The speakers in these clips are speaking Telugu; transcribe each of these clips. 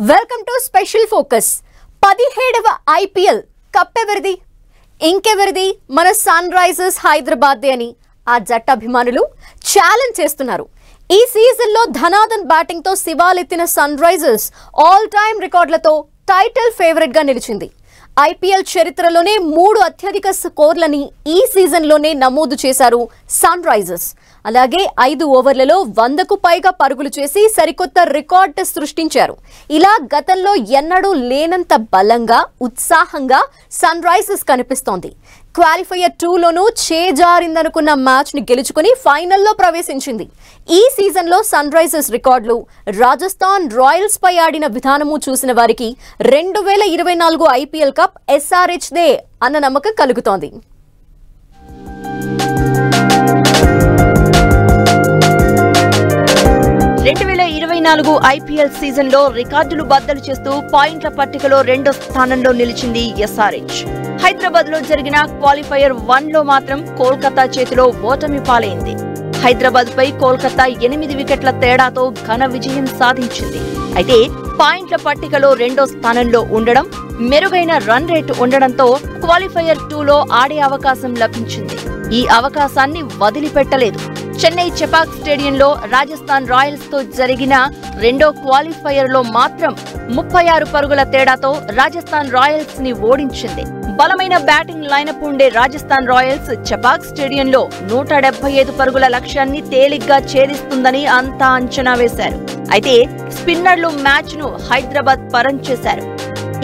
Welcome to special focus. 17వ ఐపీఎల్ కప్ ఎవరిది? ఇంకెవరిది? మన సన్ రైజర్స్ హైదరాబాద్ అని ఆ జట్టు అభిమానులు ఛాలెంజ్ చేస్తున్నారు. ఈ సీజన్ లో ధనాధన్ బ్యాటింగ్ తో శివాలెత్తిన సన్ రైజర్స్ ఆల్ టైమ్ రికార్డులతో టైటిల్ ఫేవరెట్ గా నిలిచింది. ఐపీఎల్ చరిత్రలోనే 3 అత్యధిక స్కోర్లని ఈ సీజన్లోనే నమోదు చేశారు సన్ రైజర్స్. అలాగే 5 ఓవర్లలో 100కు పైగా పరుగులు చేసి సరికొత్త రికార్డు సృష్టించారు. ఇలా గతంలో ఎన్నడూ లేనంత బలంగా, ఉత్సాహంగా సన్ రైజర్స్ కనిపిస్తోంది. క్వాలిఫైయర్ 2లోనూ చేజారిందనుకున్న మ్యాచ్ ని గెలుచుకుని ఫైనల్లో ప్రవేశించింది. ఈ సీజన్ లో సన్ రైజర్స్ రికార్డులు, రాజస్థాన్ రాయల్స్ పై ఆడిన విధానము చూసిన వారికి 2024 ఐపీఎల్ కప్ ఎస్ఆర్హెచ్ దే అన్న నమ్మకం కలుగుతోంది. ఐపీఎల్ సీజన్ లో రికార్డులు బద్దలు చేస్తూ పాయింట్ల పట్టికలో 2వ స్థానంలో నిలిచింది ఎస్ఆర్హెచ్. హైదరాబాద్ లో జరిగిన క్వాలిఫైయర్ 1లో మాత్రం కోల్కతా చేతిలో ఓటమి పాలైంది. హైదరాబాద్ పై కోల్కతా 8 వికెట్ల తేడాతో ఘన విజయం సాధించింది. అయితే పాయింట్ల పట్టికలో 2వ స్థానంలో ఉండడం, మెరుగైన రన్ రేటు ఉండడంతో క్వాలిఫైయర్ 2లో ఆడే అవకాశం లభించింది. ఈ అవకాశాన్ని వదిలిపెట్టలేదు. చెన్నై చెపాక్ స్టేడియంలో రాజస్థాన్ రాయల్స్ తో జరిగిన 2వ క్వాలిఫైయర్ లో మాత్రం 36 పరుగుల తేడాతో రాజస్థాన్ రాయల్స్ ని ఓడించింది. బలమైన బ్యాటింగ్ లైనప్ ఉండే రాజస్థాన్ రాయల్స్ చెపాక్ స్టేడియంలో 175 పరుగుల లక్ష్యాన్ని తేలిగ్గా ఛేదిస్తుందని అంతా అంచనా వేశారు. అయితే స్పిన్నర్లు మ్యాచ్ ను హైదరాబాద్ పరం చేశారు.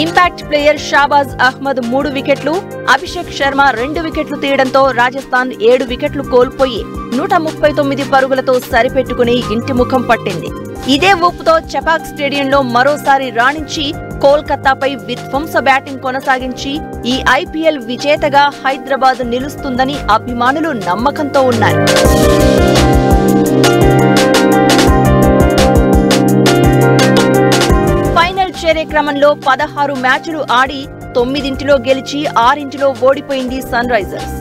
ఇంపాక్ట్ ప్లేయర్ షాబాజ్ అహ్మద్ 3 వికెట్లు, అభిషేక్ శర్మ 2 వికెట్లు తీయడంతో రాజస్థాన్ 7 వికెట్లు కోల్పోయి 139 పరుగులతో సరిపెట్టుకుని ఇంటి ముఖం పట్టింది. ఇదే ఊపుతో చెపాక్ స్టేడియంలో మరోసారి రాణించి కోల్కతాపై విధ్వంస బ్యాటింగ్ కొనసాగించి ఈ ఐపీఎల్ విజేతగా హైదరాబాద్ నిలుస్తుందని అభిమానులు నమ్మకంతో ఉన్నారు. చేరే క్రమంలో 16 మ్యాచ్లు ఆడి 9 గెలిచి 6 ఓడిపోయింది సన్ రైజర్స్.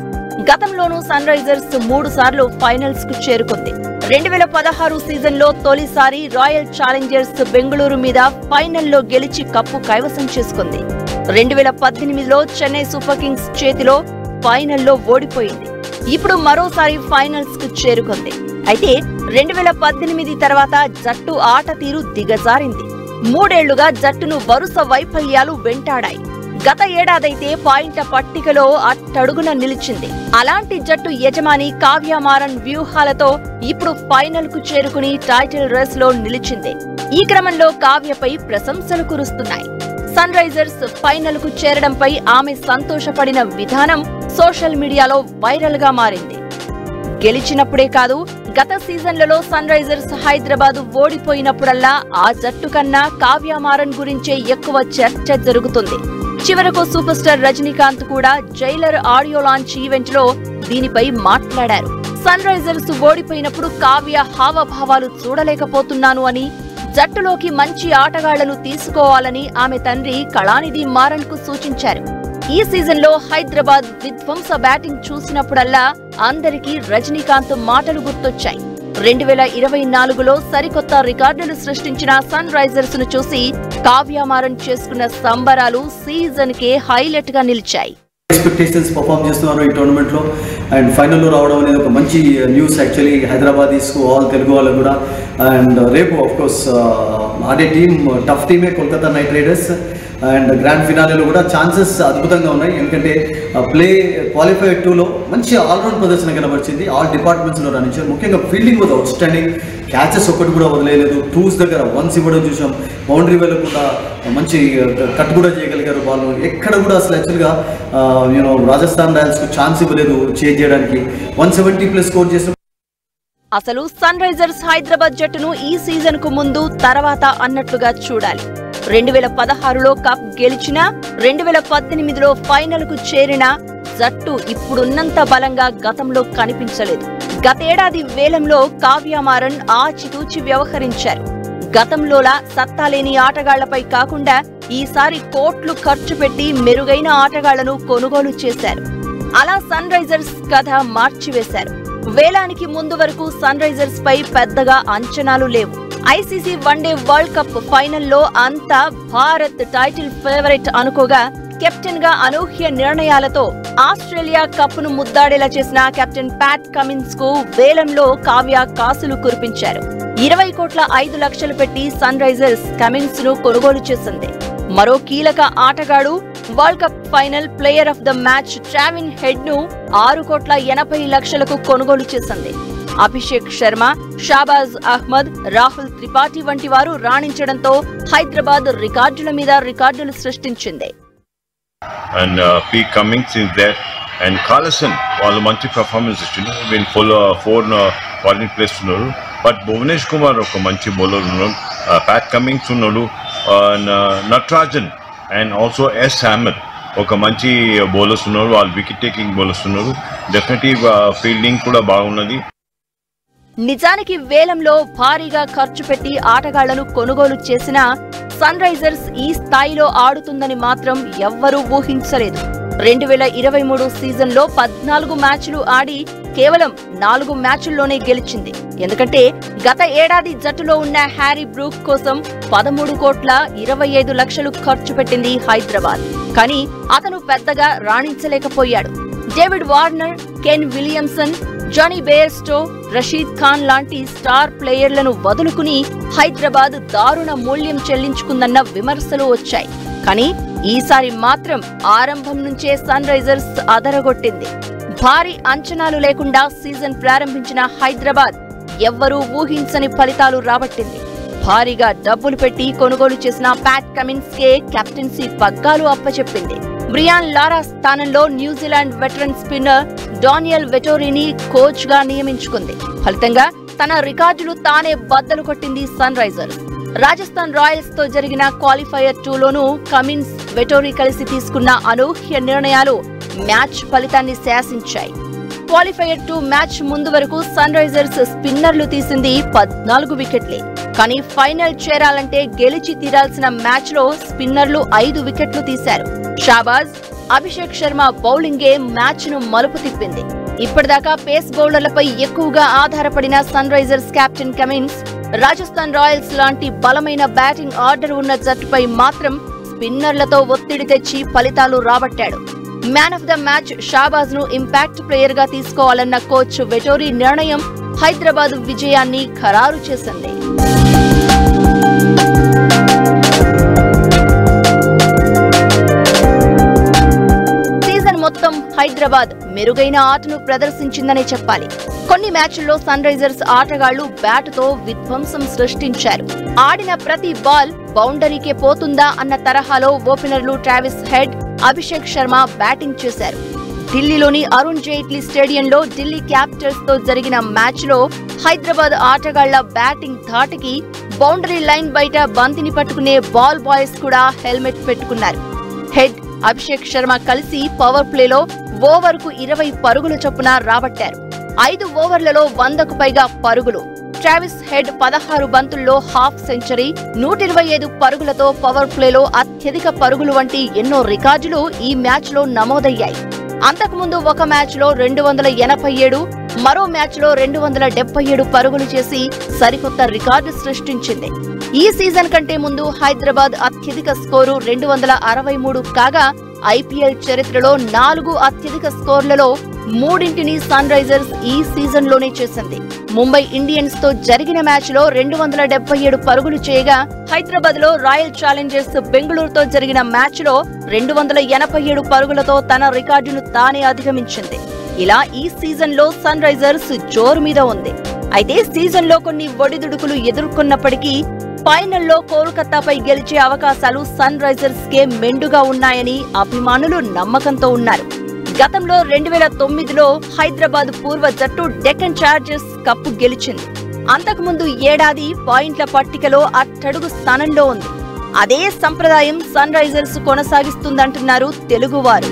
గతంలోనూ సన్ రైజర్స్ 3 సార్లు ఫైనల్స్ కు చేరుకుంది. 2016 సీజన్లో తొలిసారి రాయల్ ఛాలెంజర్స్ బెంగళూరు మీద ఫైనల్లో గెలిచి కప్పు కైవసం చేసుకుంది. 2018లో చెన్నై సూపర్ కింగ్స్ చేతిలో ఫైనల్లో ఓడిపోయింది. ఇప్పుడు మరోసారి ఫైనల్స్ కు చేరుకుంది. అయితే 2018 తర్వాత జట్టు ఆట తీరు దిగజారింది. 3 ఏళ్లుగా జట్టును వరుస వైఫల్యాలు వెంటాడాయి. గత ఏడాదైతే పాయింట్ల పట్టికలో అట్టడుగున నిలిచింది. అలాంటి జట్టు యజమాని కావ్య మారన్ వ్యూహాలతో ఇప్పుడు ఫైనల్ కు చేరుకుని టైటిల్ రేస్ లో నిలిచింది. ఈ క్రమంలో కావ్యపై ప్రశంసలు కురుస్తున్నాయి. సన్ రైజర్స్ ఫైనల్ కు చేరడంపై ఆమె సంతోషపడిన విధానం సోషల్ మీడియాలో వైరల్ గా మారింది. గెలిచినప్పుడే కాదు, గత సీజన్లలో సన్ రైజర్స్ హైదరాబాద్ ఓడిపోయినప్పుడల్లా ఆ జట్టు కన్నా కావ్య మారన్ గురించే ఎక్కువ చర్చ జరుగుతుంది. చివరకు సూపర్ స్టార్ రజనీకాంత్ కూడా జైలర్ ఆడియో లాంచ్ ఈవెంట్ లో దీనిపై మాట్లాడారు. సన్ రైజర్స్ ఓడిపోయినప్పుడు కావ్య హావభావాలు చూడలేకపోతున్నాను అని, జట్టులోకి మంచి ఆటగాళ్లను తీసుకోవాలని ఆమె తండ్రి కళానిధి మారన్ కు సూచించారు. ఈ సీజన్లో హైదరాబాద్ విధ్వంస బ్యాటింగ్ చూసినప్పుడల్లా అందరికీ రజనీకాంత్ మాటలు గుర్తొచ్చాయి. 2024లో సరికొత్త రికార్డులు సృష్టించిన సన్ రైజర్స్ ను చూసి కావ్య మారన్ చేసుకున్న సంబరాలు సీజన్ కే హైలైట్ గా నిలిచాయి. ఎక్స్పెక్టేషన్స్ పర్ఫామ్ చేస్తున్నారు ఈ టోర్నమెంట్ లో. అండ్ ఫైనల్లో రావడం అనేది ఒక మంచి news actually Hyderabadis all Telugu వాళ్ళకు కూడా. అండ్ రేపు ఆఫ్ కోర్స్ ఆడే టీమ్ టఫ్ టీమే Kolkata Knight Riders. And grand ఫినాలేలో కూడా ఛాన్సెస్ అద్భుతంగా ఉన్నాయి. ఎందుకంటే క్వాలిఫైర్ 2లో మంచి ఆల్రౌండ్ ప్రదర్శన కనబరిచింది. ఆల్ డిపార్ట్మెంట్స్లో రాణించారు. ముఖ్యంగా fielding was out standing. Catches ఒక్కటి కూడా వదిలేదు. టూస్ దగ్గర వన్స్ ఇవ్వడం చూసాం. బౌండరీ వేలో కూడా మంచి కట్ కూడా చేయగలిగారు బాల్. ఎక్కడ కూడా అసలు యాక్చువల్గా రాజస్థాన్ రాయల్స్కు ఛాన్స్ ఇవ్వలేదు చేజ్ చేయడానికి. 170+ స్కోర్ చేసిన అసలు సన్ రైజర్స్ హైదరాబాద్ జట్టును ఈ సీజన్ కు ముందు తర్వాత అన్నట్లుగా చూడాలి. 2016లో కప్ గెలిచినా 2018లో ఫైనల్ కు చేరిన జట్టు ఇప్పుడున్నంత బలంగా గతంలో కనిపించలేదు. గతేడాది వేలంలో కావ్య మారన్ ఆచితూచి వ్యవహరించారు. గతంలోలా సత్తాలేని ఆటగాళ్లపై కాకుండా ఈసారి కోట్లు ఖర్చు పెట్టి మెరుగైన ఆటగాళ్లను కొనుగోలు చేశారు. అలా సన్ రైజర్స్ కథ మార్చివేశారు. వేలానికి ముందు వరకు సన్ రైజర్స్ పై పెద్దగా అంచనాలు లేవు. ఐసీసీ వన్డే వరల్డ్ కప్ ఫైనల్లో అంతా భారత్ టైటిల్ ఫేవరెట్ అనుకోగా కెప్టెన్ గా అనూహ్య నిర్ణయాలతో ఆస్ట్రేలియా కప్ను ముద్దాడేలా చేసిన కెప్టెన్ ప్యాట్ కమిన్స్ కు వేలంలో కావ్య కాసులు కురిపించారు. 20,05,00,000 పెట్టి సన్ రైజర్స్ కమిన్స్ ను కొనుగోలు చేసింది. మరో కీలక ఆటగాడు world cup final player of the match Travis Head ను 6,80,00,000కు కొనుగోలు చేసింది. అభిషేక్ శర్మ, షాబాజ్ అహ్మద్, రాహుల్ త్రిపాఠి వంటి వారు రాణించడంతో హైదరాబాద్ రికార్డుల మీద రికార్డులు సృష్టించింది. And P. Cummings is there, and Carlson వాళ్ళు మంచి పర్ఫార్మెన్స్ ఇచ్చిండు. వీళ్ళు 4 వార్నింగ్ ప్లేస్ ఉన్నారు. బట్ భువనేష్ కుమార్ ఒక మంచి బౌలర్ ఉన్నాడు. ప్యాట్ కమింగ్స్ ఉన్నాడు, నటరాజన్ అండ్ ఆల్సో ఎస్ హ్యామర్ ఒక మంచి బౌలర్స్ ఉన్నారు. వాళ్ళు వికెట్ టేకింగ్ బౌలర్స్ ఉన్నారు. డెఫినెట్లీ ఫీల్డింగ్ కూడా బాగున్నది. నిజానికి వేలంలో భారీగా ఖర్చు పెట్టి ఆటగాళ్లను కొనుగోలు చేసిన సన్ రైజర్స్ ఈ స్థాయిలో ఆడుతుందని మాత్రం ఎవ్వరూ ఊహించలేదు. 2023 సీజన్లో 14 మ్యాచ్లు ఆడి కేవలం 4 మ్యాచ్ల్లోనే గెలిచింది. ఎందుకంటే గత ఏడాది జట్టులో ఉన్న హ్యారీ బ్రూక్ కోసం 13,25,00,000 ఖర్చు పెట్టింది హైదరాబాద్. కానీ అతను పెద్దగా రాణించలేకపోయాడు. David Warner, Kane Williamson, Jonny Bairstow, Rashid Khan లాంటి స్టార్ ప్లేయర్లను వదులుకుని హైదరాబాద్ దారుణ మూల్యం చెల్లించుకుందన్న విమర్శలు వచ్చాయి. కానీ ఈసారి మాత్రం ఆరంభం నుంచే సన్ రైజర్స్ అదరగొట్టింది. భారీ అంచనాలు లేకుండా సీజన్ ప్రారంభించిన హైదరాబాద్ ఎవ్వరూ ఊహించని ఫలితాలు రాబట్టింది. భారీగా డబ్బులు పెట్టి కొనుగోలు చేసిన ప్యాట్ కమిన్స్ కే కెప్టెన్సీ పగ్గాలు అప్పచెప్పింది. బ్రియాన్ లారా స్థానంలో న్యూజిలాండ్ వెటరన్ స్పిన్నర్ డానియల్ వెటోరీని కోచ్ గా నియమించుకుంది. ఫలితంగా తన రికార్డులు తానే బద్దలు కొట్టింది సన్ రైజర్స్. రాజస్థాన్ రాయల్స్ తో జరిగిన క్వాలిఫైయర్ 2లోనూ కమిన్స్, వెటోరీ కలిసి తీసుకున్న అనూహ్య నిర్ణయాలు మ్యాచ్ ఫలితాన్ని శాసించాయి. క్వాలిఫైయర్ 2 మ్యాచ్ ముందు వరకు సన్ రైజర్స్ స్పిన్నర్లు తీసింది 14 వికెట్లే. కానీ ఫైనల్ చేరాలంటే గెలిచి తీరాల్సిన మ్యాచ్ లో స్పిన్నర్లు 5 వికెట్లు తీశారు. షాబాజ్, అభిషేక్ శర్మ బౌలింగే మ్యాచ్ ను మలుపు తిప్పింది. ఇప్పటిదాకా పేస్ బౌలర్లపై ఎక్కువగా ఆధారపడిన Sunrisers captain Cummins Rajasthan Royals లాంటి బలమైన బ్యాటింగ్ ఆర్డర్ ఉన్న జట్టుపై మాత్రం స్పిన్నర్లతో ఒత్తిడి తెచ్చి ఫలితాలు రాబట్టాడు. Man of the match Shahbaz ను ఇంపాక్ట్ ప్లేయర్ గా తీసుకోవాలన్న కోచ్ వెటోరీ నిర్ణయం హైదరాబాద్ విజయాన్ని ఖరారు చేసింది. సీజన్ మొత్తం హైదరాబాద్ మెరుగైన ఆటను ప్రదర్శించిందనే చెప్పాలి. కొన్ని మ్యాచ్ల్లో సన్ రైజర్స్ ఆటగాళ్లు బ్యాటుతో విధ్వంసం సృష్టించారు. ఆడిన ప్రతి బాల్ బౌండరీకే పోతుందా అన్న తరహాలో ఓపెనర్లు Travis head, Abhishek Sharma batting చేశారు. ఢిల్లీలోని అరుణ్ జైట్లీ స్టేడియంలో ఢిల్లీ క్యాపిటల్స్ తో జరిగిన మ్యాచ్ లో హైదరాబాద్ ఆటగాళ్ల బ్యాటింగ్ ధాటికి బౌండరీ లైన్ బయట బంతిని పట్టుకునే బాల్ బాయ్స్ కూడా హెల్మెట్ పెట్టుకున్నారు. హెడ్, అభిషేక్ శర్మ కలిసి పవర్ ప్లేలో ఓవర్కు 20 పరుగుల చొప్పున రాబట్టారు. 5 ఓవర్లలో 100కు పైగా పరుగులు. ట్రావిస్ హెడ్ 16 బంతుల్లో హాఫ్ సెంచరీ, 125 పరుగులతో పవర్ ప్లేలో అత్యధిక పరుగులు వంటి ఎన్నో రికార్డులు ఈ మ్యాచ్ లో నమోదయ్యాయి. అంతకుముందు ఒక మ్యాచ్ లో 287, మరో మ్యాచ్ లో 277 పరుగులు చేసి సరికొత్త రికార్డు సృష్టించింది. ఈ సీజన్ కంటే ముందు హైదరాబాద్ అత్యధిక స్కోరు 263 కాగా ఐపీఎల్ చరిత్రలో 4 అత్యధిక స్కోర్లలో 3ని సన్ రైజర్స్ ఈ సీజన్ లోనే చేసింది. ముంబై ఇండియన్స్ తో జరిగిన మ్యాచ్ లో 277 పరుగులు చేయగా హైదరాబాద్ లో రాయల్ ఛాలెంజర్స్ బెంగళూరుతో జరిగిన మ్యాచ్ లో 287 పరుగులతో తన రికార్డును తానే అధిగమించింది. ఇలా ఈ సీజన్ లో సన్ రైజర్స్ జోరు మీద ఉంది. అయితే సీజన్ లో కొన్ని ఒడిదుడుకులు ఎదుర్కొన్నప్పటికీ ఫైనల్లో కోల్కతాపై గెలిచే అవకాశాలు సన్ రైజర్స్ కే మెండుగా ఉన్నాయని అభిమానులు నమ్మకంతో ఉన్నారు. గతంలో 2009లో హైదరాబాద్ పూర్వ జట్టు డెక్కన్ చార్జర్స్ కప్పు గెలిచింది. అంతకుముందు ఏడాది పాయింట్ల పట్టికలో అట్టడుగు స్థానంలో ఉంది. అదే సంప్రదాయం సన్ రైజర్స్ కొనసాగిస్తుందంటున్నారు తెలుగువారు.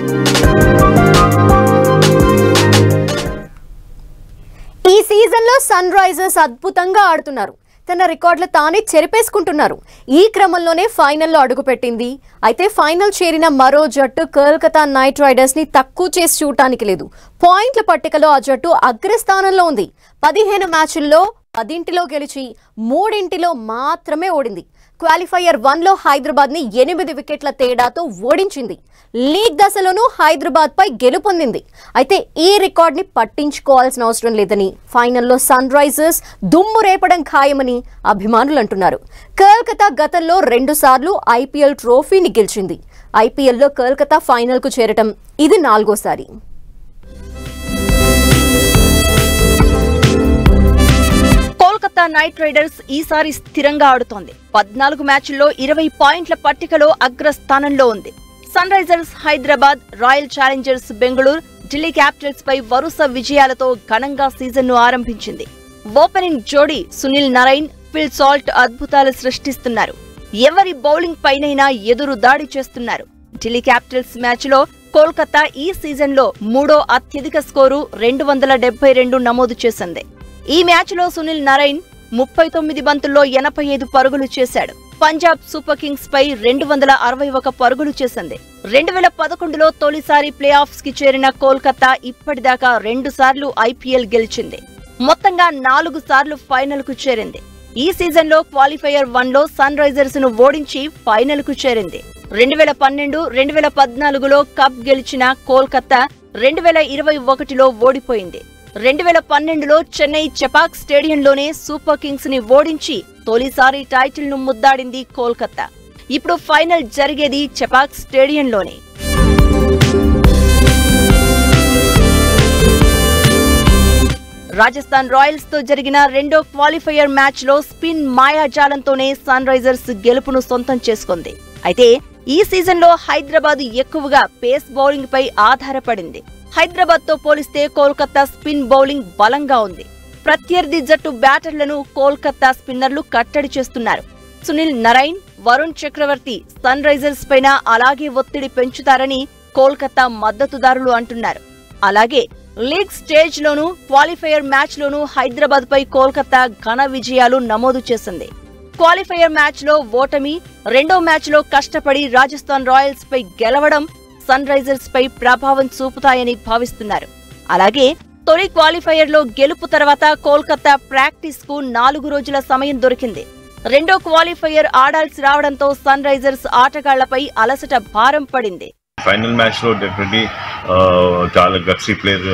ఈ సీజన్లో సన్ రైజర్స్ అద్భుతంగా ఆడుతున్నారు. తన రికార్డులు తానే చెరిపేసుకుంటున్నారు. ఈ క్రమంలోనే ఫైనల్లో అడుగుపెట్టింది. అయితే ఫైనల్ చేరిన మరో జట్టు కోల్కతా నైట్ రైడర్స్ ని తక్కువ చేసి చూడటానికి లేదు. పాయింట్ల పట్టికలో ఆ జట్టు అగ్రస్థానంలో ఉంది. 15 మ్యాచ్ల్లో 10 గెలిచి 3 మాత్రమే ఓడింది. క్వాలిఫైయర్ 1లో హైదరాబాద్ని 8 వికెట్ల తేడాతో ఓడించింది. లీగ్ దశలోనూ హైదరాబాద్ పై గెలుపొందింది. అయితే ఈ రికార్డ్ని పట్టించుకోవాల్సిన అవసరం లేదని, ఫైనల్లో సన్ రైజర్స్ దుమ్ము రేపడం ఖాయమని అభిమానులు అంటున్నారు. కోల్కతా గతంలో 2 సార్లు ఐపీఎల్ ట్రోఫీని గెలిచింది. ఐపీఎల్లో కోల్కతా ఫైనల్కు చేరటం ఇది 4వ సారి. కోల్కతా నైట్ రైడర్స్ ఈసారి స్థిరంగా ఆడుతోంది. 14 మ్యాచ్ల్లో 20 పాయింట్ల పట్టికలో అగ్రస్థానంలో ఉంది. Sunrisers Hyderabad, Royal Challengers Bengaluru, Delhi Capitals పై వరుస విజయాలతో ఘనంగా సీజన్ను ఆరంభించింది. ఓపెనింగ్ జోడీ సునీల్ నరైన్, ఫిల్ సాల్ట్ అద్భుతాలు సృష్టిస్తున్నారు. ఎవరి బౌలింగ్ పైనైనా ఎదురు దాడి చేస్తున్నారు. ఢిల్లీ క్యాపిటల్స్ మ్యాచ్లో కోల్కతా ఈ సీజన్లో 3వ అత్యధిక స్కోరు 272 నమోదు చేసింది. ఈ మ్యాచ్లో సునీల్ నరైన్ 39 బంతుల్లో 85 పరుగులు చేశాడు. పంజాబ్ సూపర్ కింగ్స్ పై 261 పరుగులు చేసింది. 2011లో తొలిసారి ప్లే ఆఫ్స్ కి చేరిన కోల్కతా ఇప్పటిదాకా 2 సార్లు ఐపీఎల్ గెలిచింది. మొత్తంగా 4 సార్లు ఫైనల్ కు చేరింది. ఈ సీజన్లో క్వాలిఫైయర్ 1లో సన్ రైజర్స్ ను ఓడించి ఫైనల్ కు చేరింది. 2012, 2014లో కప్ గెలిచిన కోల్కతా 2021లో ఓడిపోయింది. 2012లో చెన్నై చెపాక్ స్టేడియంలోనే సూపర్ కింగ్స్ ని ఓడించి తొలిసారి టైటిల్ ను ముద్దాడింది కోల్కతా. ఇప్పుడు ఫైనల్ జరిగేది చెపాక్ స్టేడియంలోనే. రాజస్థాన్ రాయల్స్ తో జరిగిన 2వ క్వాలిఫైయర్ మ్యాచ్ లో స్పిన్ మాయాజాలంతోనే సన్ రైజర్స్ గెలుపును సొంతం చేసుకుంది. అయితే ఈ సీజన్లో హైదరాబాద్ ఎక్కువగా పేస్ బౌలింగ్ పై ఆధారపడింది. హైదరాబాద్ తో పోలిస్తే కోల్కతా స్పిన్ బౌలింగ్ బలంగా ఉంది. ప్రత్యర్థి జట్టు బ్యాటర్లను కోల్కతా స్పిన్నర్లు కట్టడి చేస్తున్నారు. సునీల్ నరైన్, వరుణ్ చక్రవర్తి సన్ రైజర్స్ పైన అలాగే ఒత్తిడి పెంచుతారని కోల్కతా మద్దతుదారులు అంటున్నారు. అలాగే లీగ్ స్టేజ్ లోనూ క్వాలిఫైయర్ మ్యాచ్ లోనూ హైదరాబాద్ పై కోల్కతా ఘన విజయాలు నమోదు చేసింది. క్వాలిఫైయర్ మ్యాచ్ లో ఓటమి, 2వ మ్యాచ్ లో కష్టపడి రాజస్థాన్ రాయల్స్ పై గెలవడం సన్ రైజర్స్ పై ప్రభావం చూపుతాయని భావిస్తున్నారు. అలాగే తొలి క్వాలిఫైయర్ లో గెలుపు తర్వాత కోల్కతా ప్రాక్టీస్ కు 4 రోజుల సమయం దొరికింది. 2వ క్వాలిఫైయర్ ఆడాల్సి రావడంతో సన్ రైజర్స్ ఆటగాళ్లపై అలసట భారం పడింది. ఫైనల్ మ్యాచ్ లో డెఫినెట్లీ చాలా గట్సీ ప్లేయర్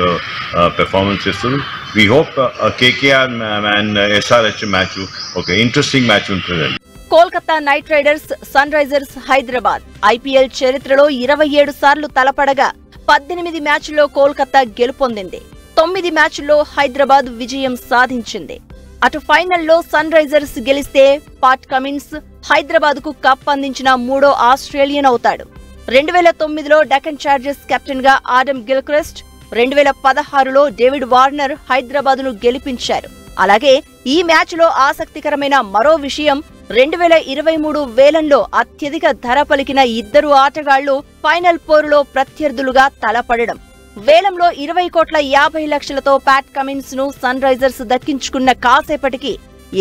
పెర్ఫార్మెన్స్ చేస్తారు. We hope KKR and SRH match ఒక ఇంట్రెస్టింగ్ మ్యాచ్ ఉంటుందండి. Kolkata Knight Riders, Sunrisers Hyderabad IPL చరిత్రలో 27 సార్లు తలపడగా 18 మ్యాచ్ల్లో కోల్కతా గెలుపొందింది. 9 మ్యాచ్ల్లో హైదరాబాద్ విజయం సాధించింది. అటు ఫైనల్లో సన్ రైజర్స్ గెలిస్తే పాట్ కమిన్స్ హైదరాబాద్ కు కప్ అందించిన 3వ ఆస్ట్రేలియన్ అవుతాడు. 2009లో డెక్కన్ చార్జర్స్ కెప్టెన్ గా ఆడమ్ గిల్క్రిస్ట్, 2016లో డేవిడ్ వార్నర్ హైదరాబాద్ ను గెలిపించారు. అలాగే ఈ మ్యాచ్ లో ఆసక్తికరమైన మరో విషయం 2023 వేలంలో అత్యధిక ధర పలికిన 2 ఆటగాళ్లు ఫైనల్ పోరులో ప్రత్యర్థులుగా తలపడడం. వేలంలో 20 కోట్ల 50 లక్షలతో ప్యాట్ కమిన్స్ ను సన్ రైజర్స్ దక్కించుకున్న కాసేపటికి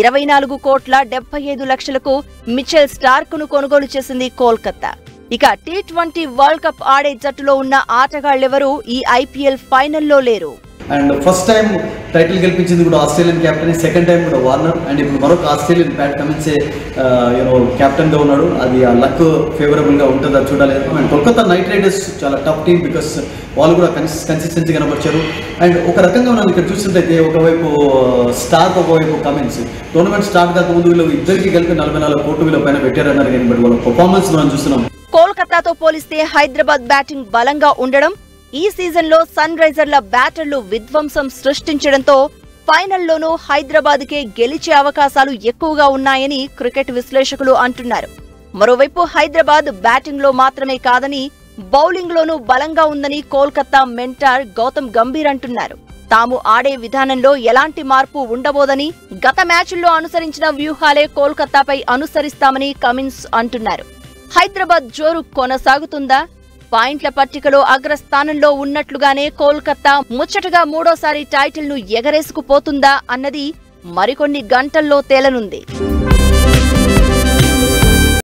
24 కోట్ల 75 లక్షలకు మిచెల్ స్టార్క్ ను కొనుగోలు చేసింది కోల్కతా. ఇక T20 వరల్డ్ కప్ ఆడే జట్టులో ఉన్న ఆటగాళ్లెవరూ ఈ ఐపీఎల్ ఫైనల్లో లేరు. అండ్ ఫస్ట్ టైం టైటిల్ గెలిపించింది కూడా ఆస్ట్రేలియన్ క్యాప్టెన్, సెకండ్ టైం కూడా వార్నర్, అండ్ ఇప్పుడు మరొక ఆస్ట్రేలియన్ ప్యాట్ కమిన్సే క్యాప్టెన్ గా ఉన్నాడు. అది ఆ లక్ ఫేవరబుల్ గా ఉంటుందా చూడాలి. అండ్ కోల్కతా నైట్ రైడర్స్ చాలా టఫ్ టీమ్, బికాస్ వాళ్ళు కూడా కన్సిస్టెన్సీ కనబరిచారు. అండ్ ఒక రకంగా మనం ఇక్కడ చూసినట్లయితే ఒకవైపు స్టార్క్, ఒకవైపు కమిన్స్. టోర్నమెంట్ స్టార్ట్ కాక ముందు వీళ్ళు ఇద్దరికి కలిపి 44 కోట్లు వీళ్ళ పైన పెట్టారన్నారు. కానీ బట్ వాళ్ళ పర్ఫార్మెన్స్ మనం చూస్తున్నాం. కోల్కతాతో పోలిస్తే హైదరాబాద్ బ్యాటింగ్ బలంగా ఉండడం, ఈ సీజన్లో సన్ రైజర్ల బ్యాటర్లు విధ్వంసం సృష్టించడంతో ఫైనల్లోనూ హైదరాబాద్కే గెలిచే అవకాశాలు ఎక్కువగా ఉన్నాయని క్రికెట్ విశ్లేషకులు అంటున్నారు. మరోవైపు హైదరాబాద్ బ్యాటింగ్లో మాత్రమే కాదని బౌలింగ్లోనూ బలంగా ఉందని కోల్కతా మెంటార్ గౌతమ్ గంభీర్ అంటున్నారు. తాము ఆడే విధానంలో ఎలాంటి మార్పు ఉండబోదని, గత మ్యాచ్ల్లో అనుసరించిన వ్యూహాలే కోల్కతాపై అనుసరిస్తామని కమిన్స్ అంటున్నారు. హైదరాబాద్ జోరు కొనసాగుతుందా? పాయింట్ల పట్టికలో అగ్రస్థానంలో ఉన్నట్లుగానే కోల్కతా ముచ్చటగా 3వ సారి టైటిల్ ను ఎగరేసుకుపోతుందా అన్నది మరికొన్ని గంటల్లో తేలనుంది.